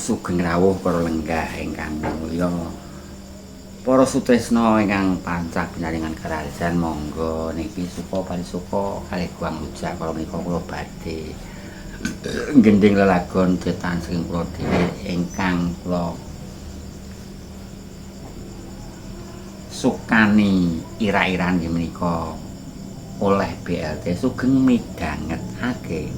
Sugeng rawuh para lenggah ingkang mulya. Para sutresna ingkang pancak pinaringan karajan monggo niki suka parisuka kalih guang lujak kala menika kula badhe gending lelagon cetakan saking kula dhewe ingkang kula sukani ira-iran nggih menika oleh BLT sugeng midhangetake.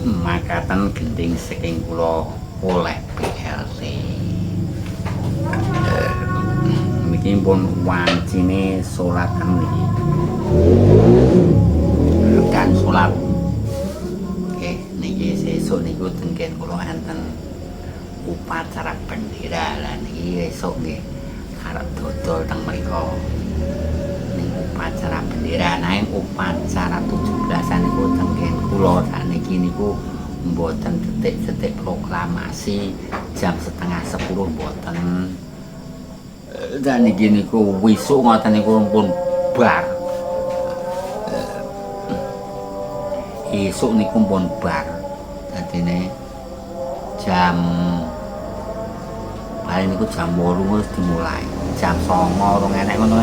Makaten gending saking kula oleh BLT. Niki pun wancine salatan niki. Dan salat. Nggih, niki sesuk niku tenggen kula enten upacara bendera lah niki esuk nggih arep dodol teng mriko. Niku upacara bendera nanging upacara 17-an niku tenggen kula sakniki niku mboten detik-detik proklamasi jam 9:30 mboten. Dan niki niku wisuk ngoten niku pun bar. Esuk niku pun bar. Dadine jam paling niku jam 8 wis dimulai. Jam 09.00 urung enek ngono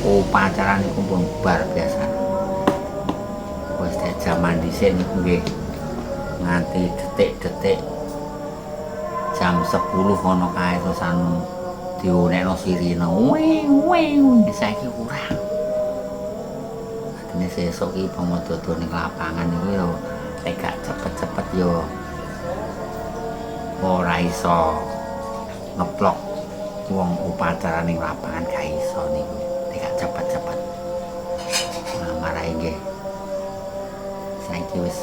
upacara niku pun bar biasa. Wis jaman dhisik niku nggih nganti detik-detik jam 10 ngono kae terusan diunekno sirine. Wing saiki kurang. Adine sesuk iki pomododo ning lapangan niku yo nek gak cepet-cepet yo ora iso ngeplok wong upacara ning lapangan gak iso niku nek gak cepet-cepet. Nah, marahi nggih saiki wis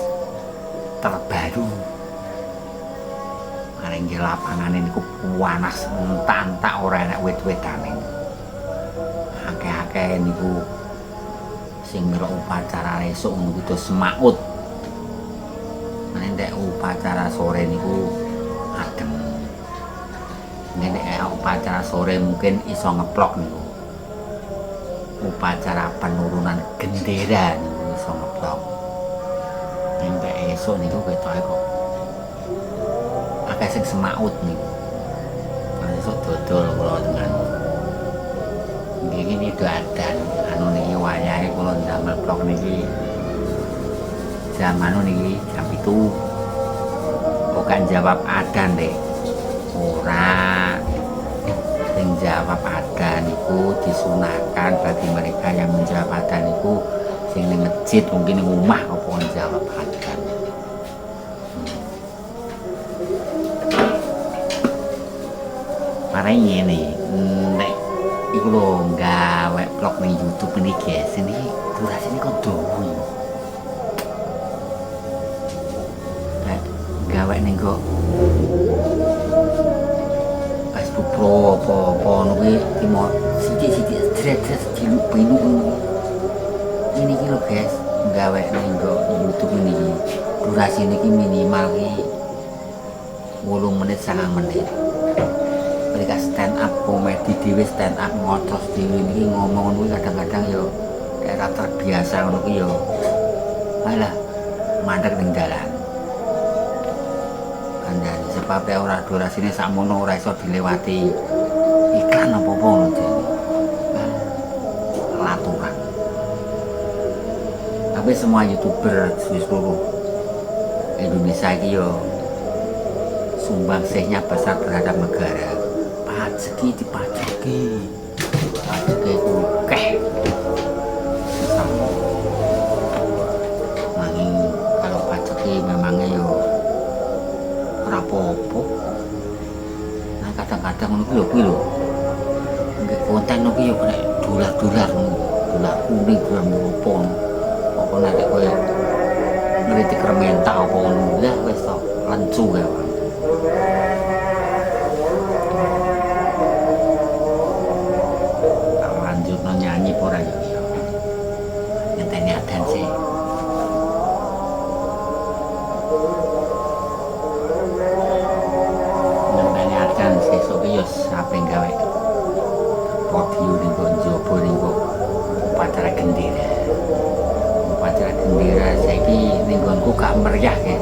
terbaru. Marahi nggih lapangane niku panas entak-entak ora enak wit-witane. Akeh-akeh niku sing ndelok upacara esuk niku do semaut. Nek upacara sore niku adem. Nek upacara sore mungkin iso ngeplok niku. Upacara penurunan gendera niku iso ngeplok. Nek esuk niku ketoke kok akeh sing semaut niku. Esuk dodol kula dengan nggih niku adan anu niki wayahe kula ndamel blog niki jam anu niki jam 7. Bukan jawab adan deh. Ora sing jawab adan niku disunahkan bagi mereka yang menjawab adan niku sing ning masjid mungkin ning omah apa jawab adan. Mari ngene nek iku lho gawe vlog ning YouTube ini guys, ini durasine kok dawa. Gawe ning kok Facebook Pro apa kuwi timo sithik-sithik stres dilupinu. Ini iki lho guys, gawe ning kok YouTube ini durasine iki minimal ki 8 menit 9 menit. Mereka stand up komedi dhewe stand up ngocos dhewe niki ngomong kuwi kadang-kadang yo daerah terbiasa ngono ki yo malah mandek ning dalan. Kandhane sebab ora durasine sakmono ora iso dilewati iklan apa-apa ngono jane. Laturan. Tapi semua YouTuber di seluruh Indonesia iki yo sumbangsihnya besar terhadap negara. Pajeki dipajeki ku keh sama nanging kalau pajeki memangnya yo ora apa-apa. Nah kadang-kadang ngono kuwi lho nggih konten niku yo kena dolar-dolar dolar kuning dolar opo apa nek koyo ngritik remental apa ngono ya wis to lencu ya. Nyanyi pora yo ngenteni adan sih. Ngenteni adan sesuk yo sampe gawe podium ning njaba niku upacara gendera. Upacara gendera saiki ning nggonku gak meriah ya.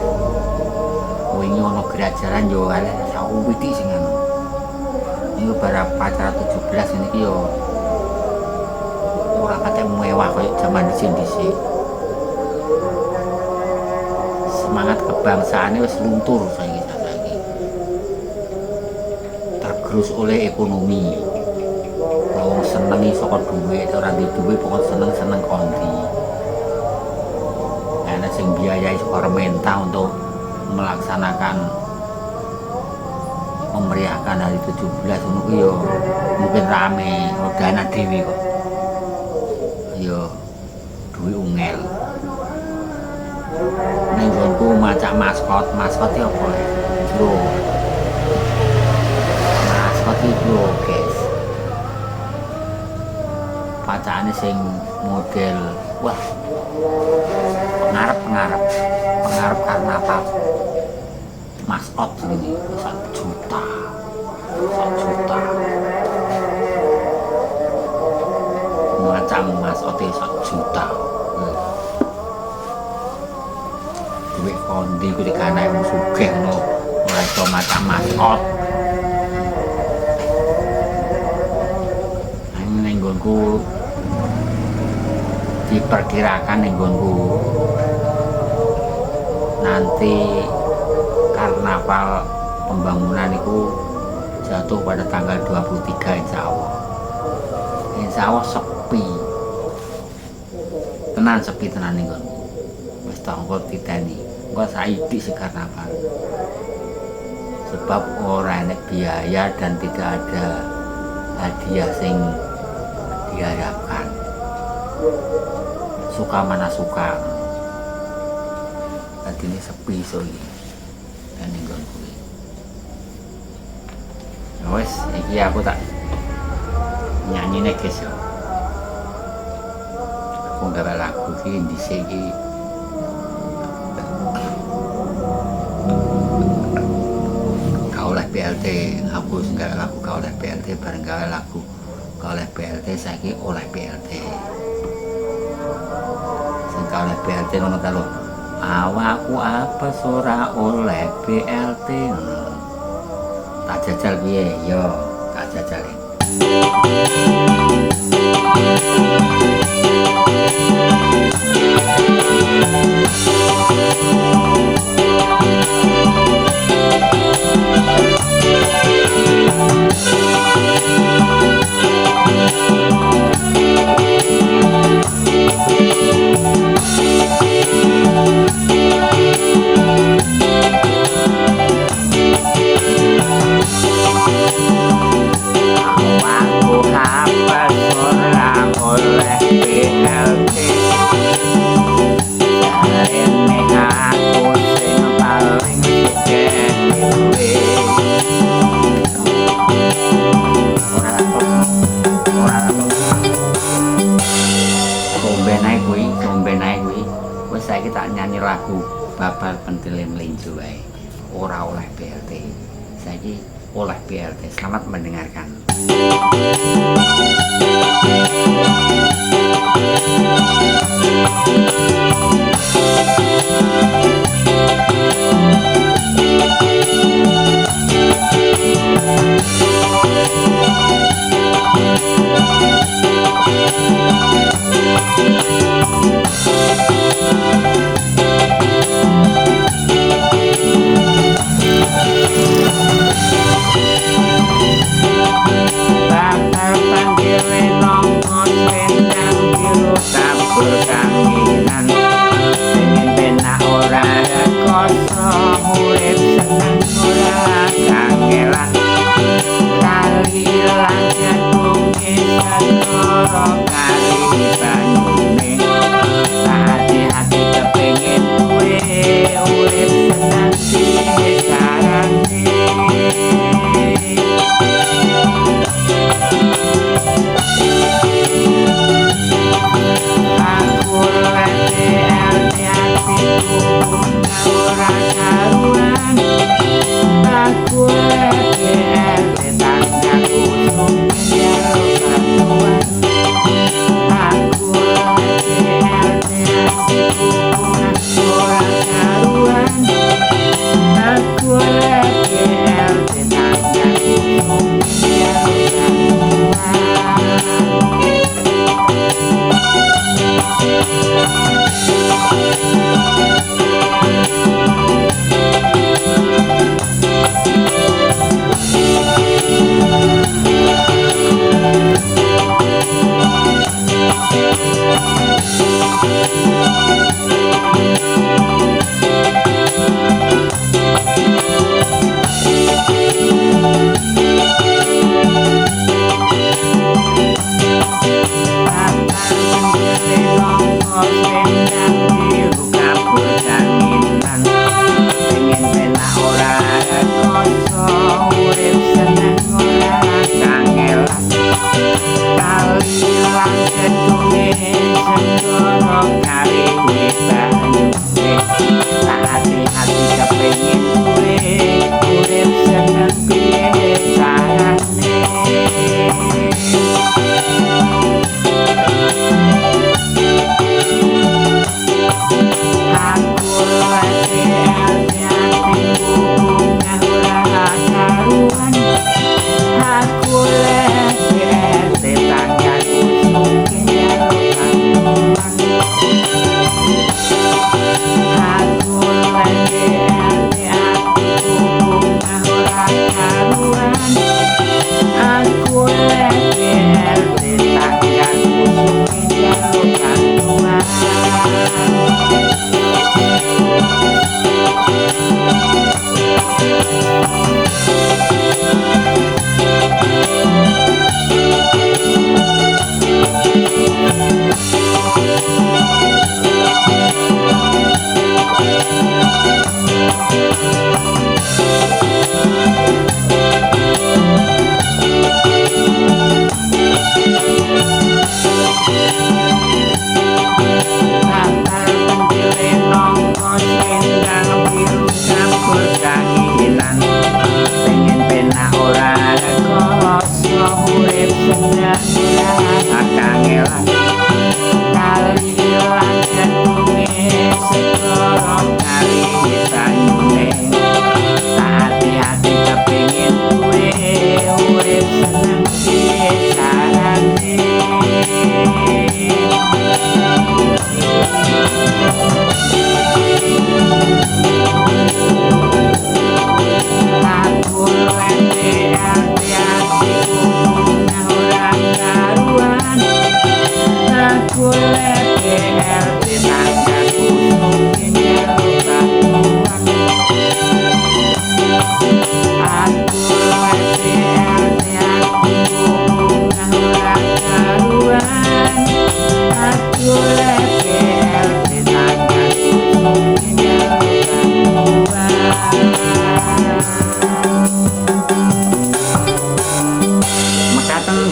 Wingi ana gerajaran yo ale sawiti sing anu. Niku bar upacara 17 niki yo ora kate mewah koyo jaman dhisik. Semangat kebangsaane wis luntur saiki. Tergerus oleh ekonomi. Wong senengi saka dhuwit, ora duwe dhuwit pokok seneng-seneng kondi. Ana sing biayai saka Rementa untuk melaksanakan memeriahkan hari 17 ngono ku yo mungkin rame, dana dhewe kok. Yo duwe ungel. Ning nggonku macak maskot iki apa? Bro. Maskot iki bro, guys. Pacane sing model wah. Pengarep karnaval. Maskot ini 1 juta. 1 juta. Macam maskot 1 juta. Duit kondi kuwi dikanae wong sugih ngono. Ora iso macam maskot. Ning nggonku diperkirakan ning nggonku nanti karnaval pembangunan itu jatuh pada tanggal 23 insya Allah sepi tenan ning nggonku wis tonggo titeni engko saiki sih karnaval sebab ora enek biaya dan tidak ada hadiah sing diharapkan suka mana suka tadi ini sepi so ini dan ninggon kuwi wes iki aku tak nyanyine guys yo aku nggawe lagu iki dhisik iki oleh PLT aku nggawe lagu oleh PLT bareng gawe lagu oleh PLT saiki oleh PLT sing oleh PLT ngono ta lho awakku apa ora oleh PLT tak jajal piye yo tak jajal saiki tak nyanyi lagu Babar Pentile Melinjo wae ora oleh BLT saiki oleh BLT selamat mendengarkan. Berkanginan pengen penak ora kosong urip seneng ora kangelan kali lanjut segoro kali banyune hati-hati kepengen duwe urip seneng dikarane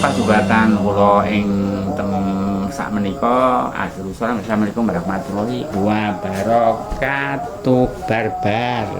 Pasugatan kula ing teng sakmenika Assalamualaikum warahmatullahi wabarakatuh barbar.